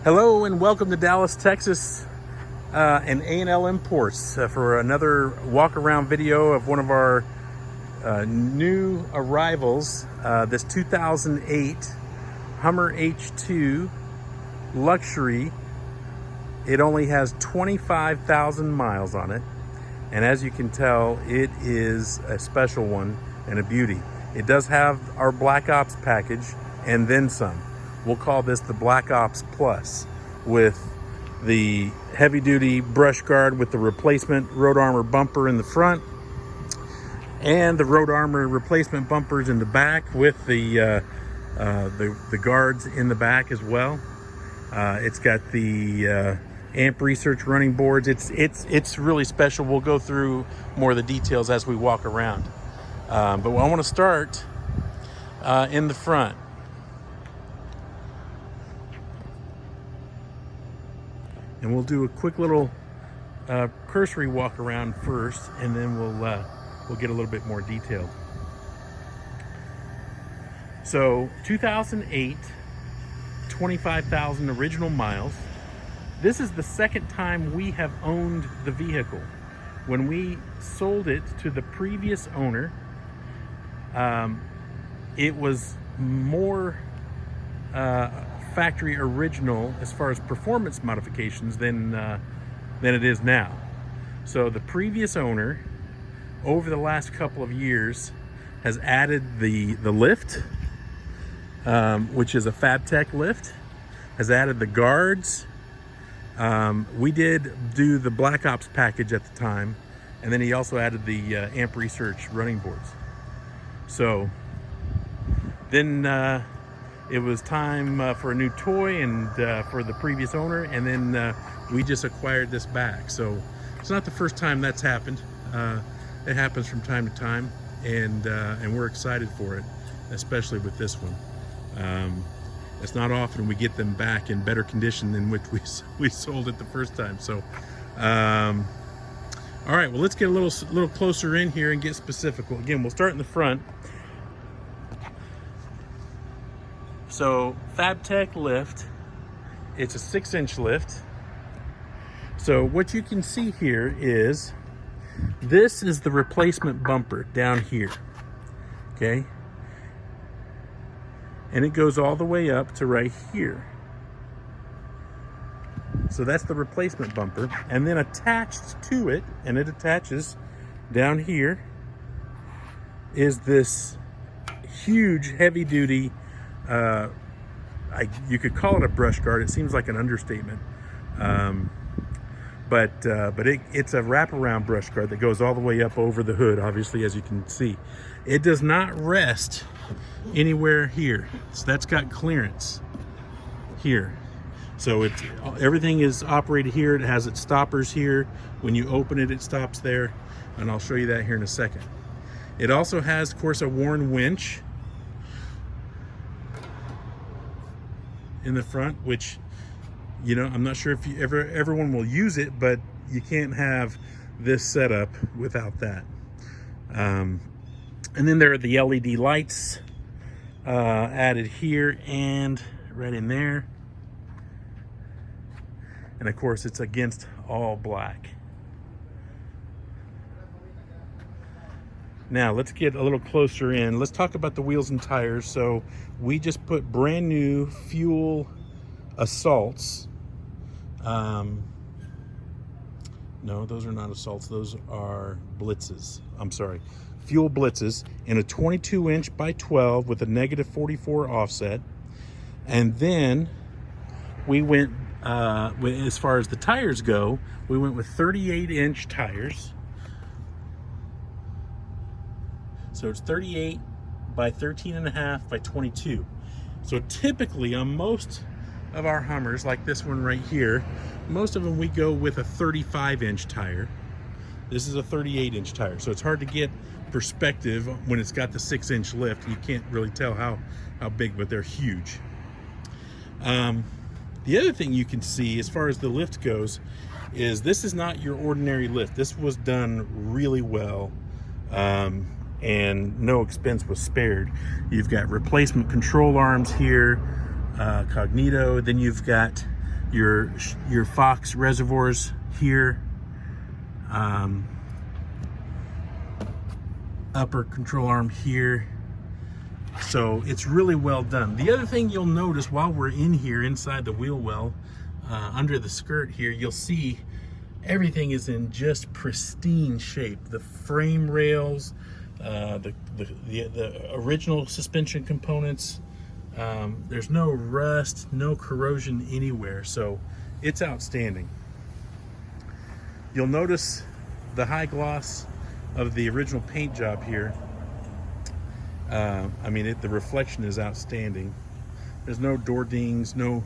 Hello and welcome to Dallas, Texas and A&L Imports for another walk around video of one of our new arrivals, this 2008 Hummer H2 Luxury. It only has 25,000 miles on it, and as you can tell, it is a special one and a beauty. It does have our Black Ops package and then some. We'll call this the Black Ops Plus, with the heavy-duty brush guard with the replacement road armor bumper in the front and the road armor replacement bumpers in the back with the guards in the back as well. It's got the amp research running boards. It's really special. We'll go through more of the details as we walk around. But I want to start in the front. And we'll do a quick little cursory walk around first, and then we'll get a little bit more detailed. So 2008, 25,000 original miles. This is the second time we have owned the vehicle. When we sold it to the previous owner, it was more factory original as far as performance modifications than it is now. So the previous owner, over the last couple of years, has added the lift, which is a Fabtech lift, has added the guards. We did do the Black Ops package at the time, and then he also added the amp research running boards. So then it was time for a new toy and for the previous owner, and then we just acquired this back. So it's not the first time that's happened. It happens from time to time, and we're excited for it, especially with this one. It's not often we get them back in better condition than which we sold it the first time. So all right, well, let's get a little closer in here and get specific. Well, again, we'll start in the front. So Fabtech Lift, it's a 6-inch lift. So what you can see here is, this is the replacement bumper down here, okay? And it goes all the way up to right here. So that's the replacement bumper. And then attached to it, and it attaches down here, is this huge heavy-duty, you could call it a brush guard. It seems like an understatement, but it's a wraparound brush guard that goes all the way up over the hood. Obviously, as you can see, it does not rest anywhere here. So that's got clearance here. So everything is operated here. It has its stoppers here. When you open it, it stops there, and I'll show you that here in a second. It also has, of course, a worn winch in the front, which, you know, I'm not sure if everyone will use it, but you can't have this setup without that. And then there are the LED lights added here and right in there. And of course, it's against all black. Now let's get a little closer in. Let's talk about the wheels and tires. So we just put brand new fuel assaults. No, those are not assaults. Those are blitzes. I'm sorry. Fuel blitzes in a 22-inch by 12 with a -44 offset. And then we went, as far as the tires go, we went with 38-inch tires. So it's 38 by 13.5 by 22. So typically on most of our Hummers, like this one right here, most of them we go with a 35-inch tire. This is a 38-inch tire. So it's hard to get perspective when it's got the 6-inch lift. You can't really tell how big, but they're huge. The other thing you can see as far as the lift goes is this is not your ordinary lift. This was done really well. And no expense was spared. You've got replacement control arms here, Cognito. Then you've got your Fox reservoirs here. Upper control arm here. So it's really well done. The other thing you'll notice while we're in here inside the wheel well, under the skirt here, you'll see everything is in just pristine shape. The frame rails, the original suspension components, there's no rust, no corrosion anywhere, so it's outstanding. You'll notice the high gloss of the original paint job here. I mean, the reflection is outstanding. There's no door dings, no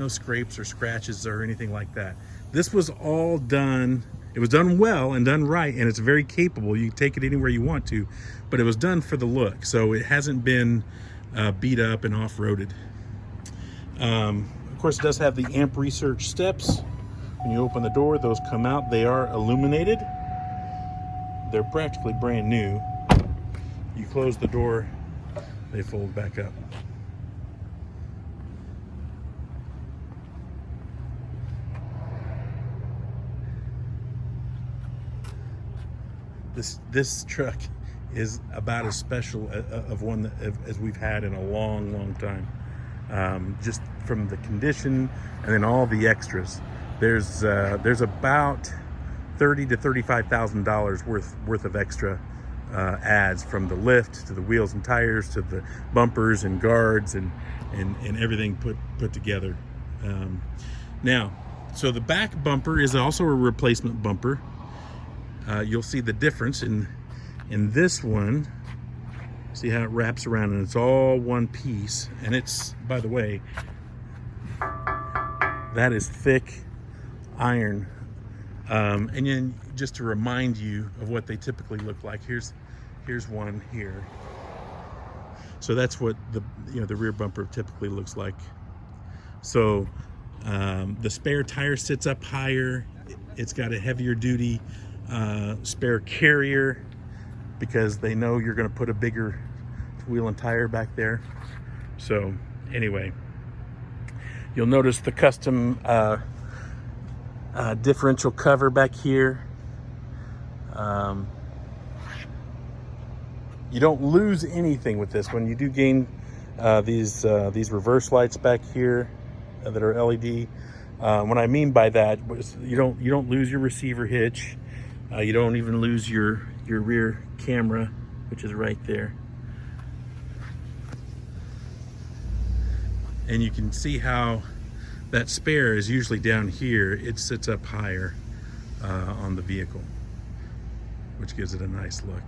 scrapes or scratches or anything like that. This was all done. It was done well and done right, and it's very capable. You can take it anywhere you want to, but it was done for the look, so it hasn't been beat up and off-roaded. Of course, it does have the amp research steps. When you open the door, those come out. They are illuminated. They're practically brand new. You close the door, they fold back up. This truck is about as special of one as we've had in a long time. Just from the condition and then all the extras. There's about $30,000 to $35,000 worth of extra adds, from the lift to the wheels and tires to the bumpers and guards and everything put together. Now, so the back bumper is also a replacement bumper. You'll see the difference in this one. See how it wraps around, and it's all one piece. And it's, by the way, that is thick iron. And then just to remind you of what they typically look like, here's one here. So that's what the rear bumper typically looks like. So the spare tire sits up higher. It's got a heavier duty spare carrier, because they know you're going to put a bigger wheel and tire back there. So anyway, you'll notice the custom differential cover back here. You don't lose anything with this one. You do gain these reverse lights back here that are LED. What I mean by that was you don't lose your receiver hitch. You don't even lose your rear camera, which is right there. And you can see how that spare is usually down here. It sits up higher on the vehicle, which gives it a nice look.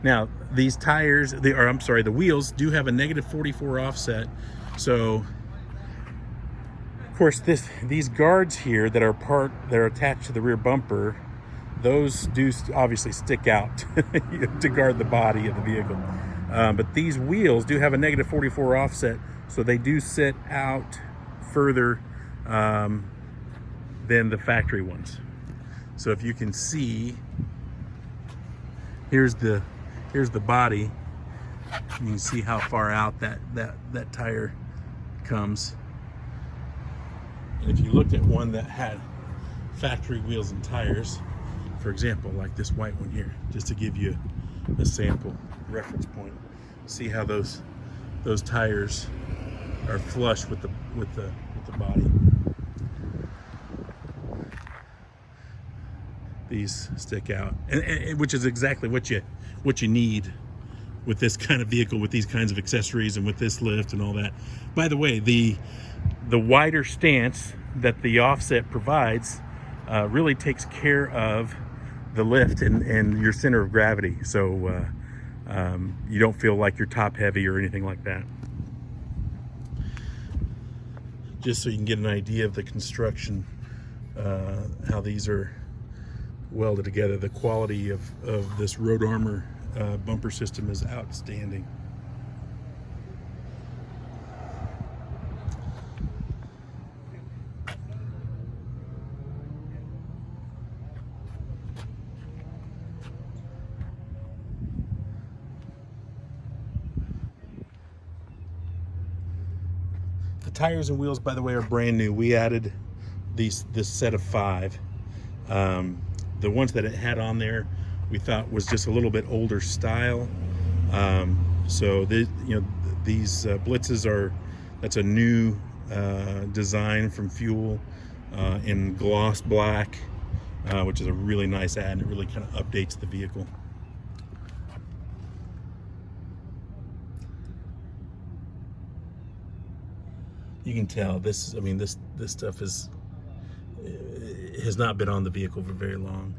Now, these tires, the wheels do have a -44 offset. So, of course, these guards here that are attached to the rear bumper, those do obviously stick out to guard the body of the vehicle. But these wheels do have a -44 offset, so they do sit out further than the factory ones. So if you can see, here's the body. You can see how far out that tire comes. And if you looked at one that had factory wheels and tires, for example, like this white one here, just to give you a sample reference point, see how those tires are flush with the body. These stick out, and which is exactly what you need with this kind of vehicle, with these kinds of accessories, and with this lift and all that. By the way, the wider stance that the offset provides really takes care of the lift and your center of gravity, so you don't feel like you're top heavy or anything like that. Just so you can get an idea of the construction, how these are welded together. The quality of this Road Armor bumper system is outstanding. The tires and wheels, by the way, are brand new. We added this set of 5. The ones that it had on there, we thought was just a little bit older style. So these Blitzes that's a new design from Fuel in gloss black, which is a really nice add, and it really kind of updates the vehicle. You can tell this stuff has not been on the vehicle for very long.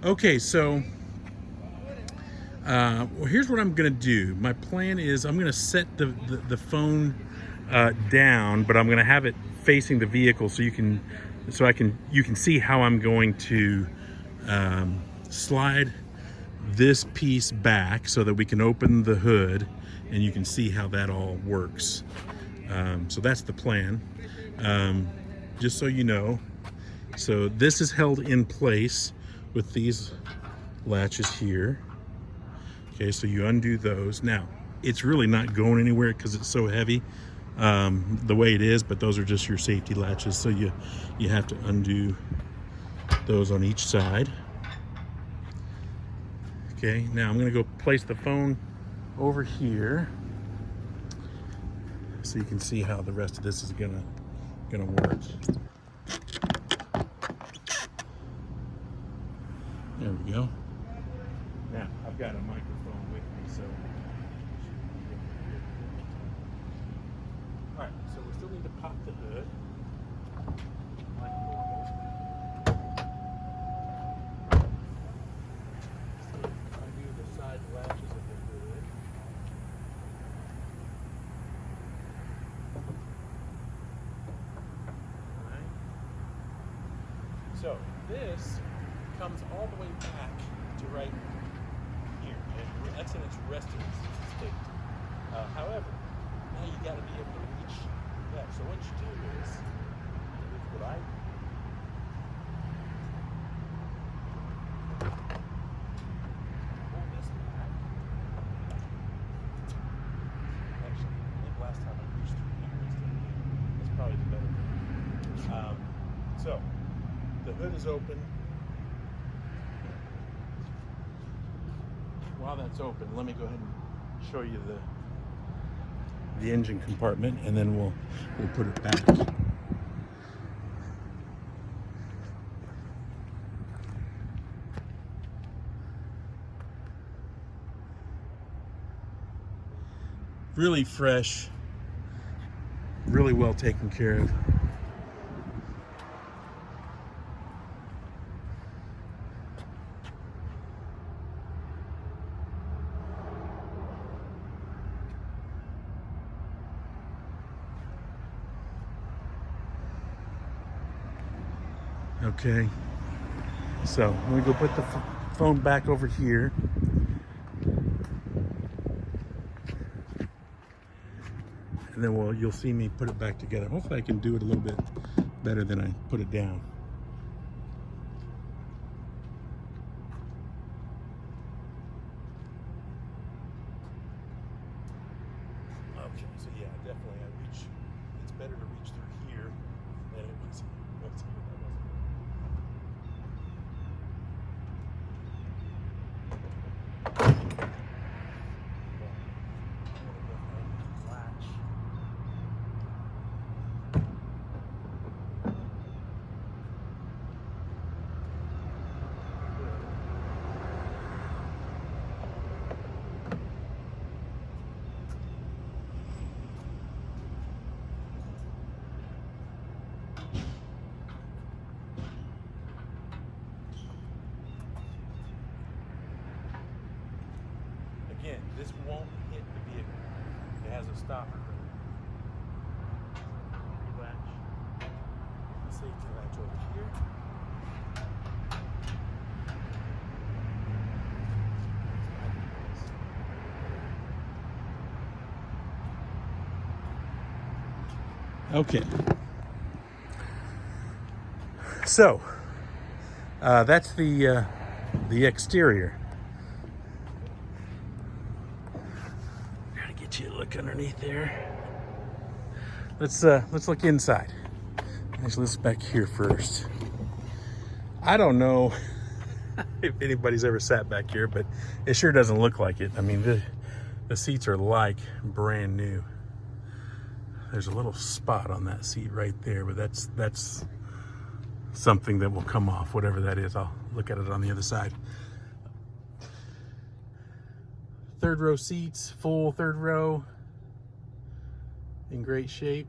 Okay, so well, here's what I'm gonna do. My plan is I'm gonna set the phone down, but I'm gonna have it facing the vehicle so you can see how I'm going to slide this piece back so that we can open the hood and you can see how that all works. So that's the plan. Just so you know, so this is held in place with these latches here. Okay, so you undo those. Now, it's really not going anywhere because it's so heavy the way it is, but those are just your safety latches, so you have to undo those on each side. Okay, now I'm gonna go place the phone over here so you can see how the rest of this is gonna work. There we go. Now, I've got a microphone with me, so all right, so we still need to pop the hood like normal. Undo the side latches of the hood. All right. So this comes all the way back to right here, and that's in its resting state. However, now you got to be able to reach that. So what you do is what I pull this back. Actually, I think last time I reached through here instead of here. That's probably the better thing. So the hood is open. While that's open, let me go ahead and show you the engine compartment, and then we'll put it back. Really fresh, really well taken care of. Okay, so I'm gonna go put the phone back over here. And then you'll see me put it back together. Hopefully I can do it a little bit better than I put it down. Okay, so yeah, definitely it's better to reach through here than it was here. Again, this won't hit the vehicle. It has a stopper. Latch. Safety latch over here. Okay. So that's the exterior. look underneath there. Let's look inside. Actually, let's back here first. I don't know if anybody's ever sat back here, but it sure doesn't look like it. I mean, the seats are like brand new. There's a little spot on that seat right there, but that's something that will come off, whatever that is. I'll look at it on the other side. Third row seats, full third row, in great shape.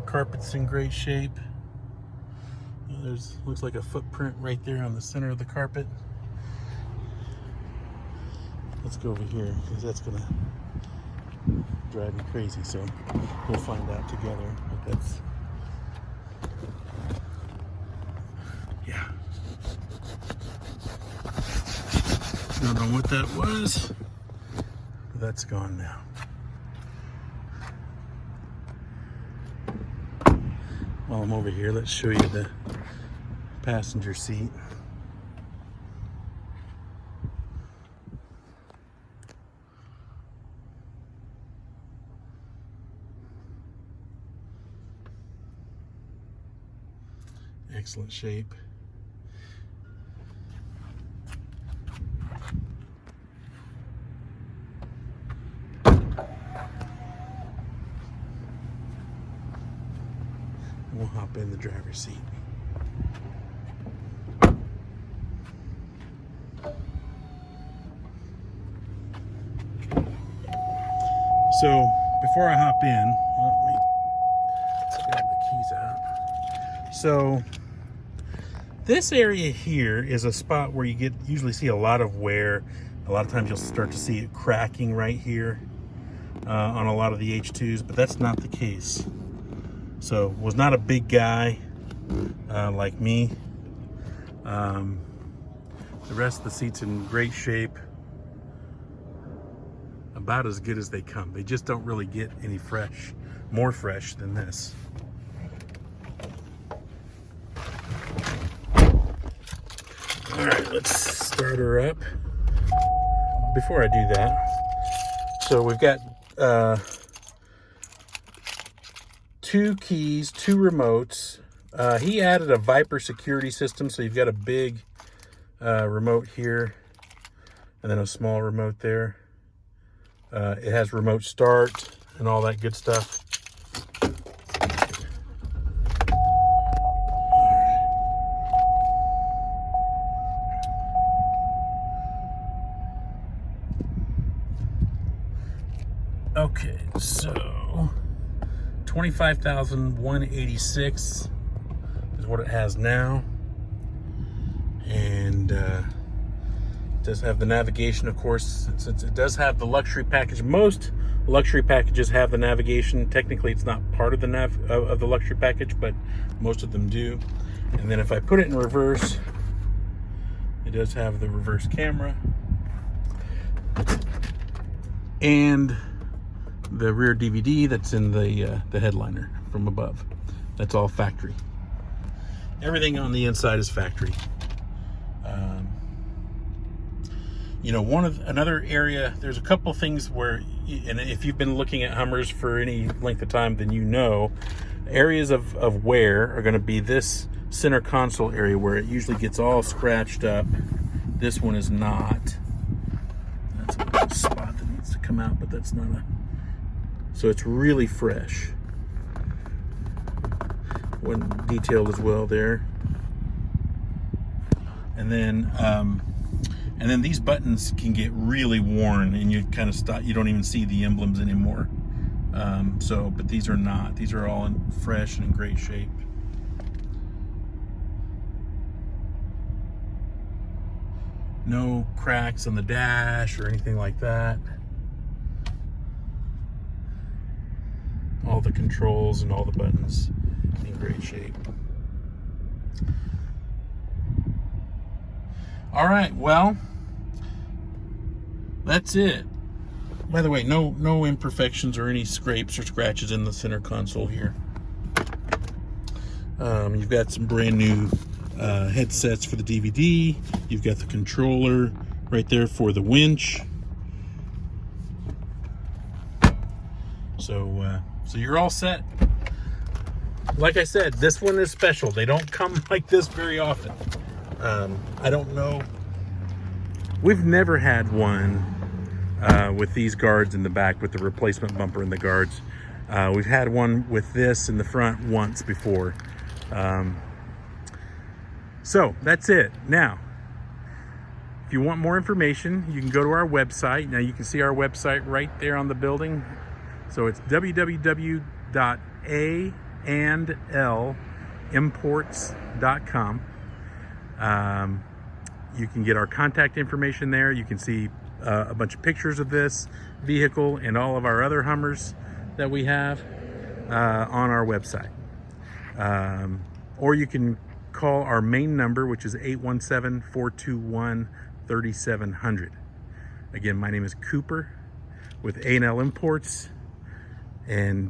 Carpet's in great shape. Looks like a footprint right there on the center of the carpet. Let's go over here because that's gonna drive me crazy. So we'll find out together. But that's, yeah. Don't know what that was, but that's gone now. While I'm over here, let's show you the passenger seat. Excellent shape. We'll hop in the driver's seat. So before I hop in, let me grab the keys out. So this area here is a spot where you usually see a lot of wear. A lot of times you'll start to see it cracking right here on a lot of the H2s, but that's not the case. So was not a big guy like me. The rest of the seat's in great shape. About as good as they come. They just don't really get any more fresh than this. All right, let's start her up. Before I do that, so we've got 2 keys, 2 remotes. He added a Viper security system, so you've got a big remote here and then a small remote there. It has remote start and all that good stuff. Okay, so 25,186 is what it has now, and it does have the navigation, of course, since it does have the luxury package. Most luxury packages have the navigation. Technically, it's not part of the of the luxury package, but most of them do. And then if I put it in reverse, it does have the reverse camera and the rear DVD that's in the headliner from above. That's all factory. Everything on the inside is factory. You know, another area, there's a couple things where, and if you've been looking at Hummers for any length of time, then you know, areas of wear are going to be this center console area where it usually gets all scratched up. This one is not. That's a little spot that needs to come out, but that's not so it's really fresh. One detailed as well there. And then these buttons can get really worn, and you kind of stop. You don't even see the emblems anymore. But these are not. These are all fresh and in great shape. No cracks on the dash or anything like that. All the controls and all the buttons in great shape. All right, well, that's it. By the way, no imperfections or any scrapes or scratches in the center console here. You've got some brand new headsets for the DVD. You've got the controller right there for the winch. So you're all set. Like I said, this one is special. They don't come like this very often. I don't know. We've never had one with these guards in the back, with the replacement bumper and the guards. We've had one with this in the front once before. So that's it. Now, if you want more information, you can go to our website. Now you can see our website right there on the building. So it's www.a&limports.com. You can get our contact information there. You can see a bunch of pictures of this vehicle and all of our other Hummers that we have on our website. Or you can call our main number, which is 817-421-3700. Again, my name is Cooper with A&L Imports, and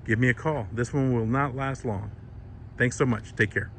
give me a call. This one will not last long. Thanks so much. Take care.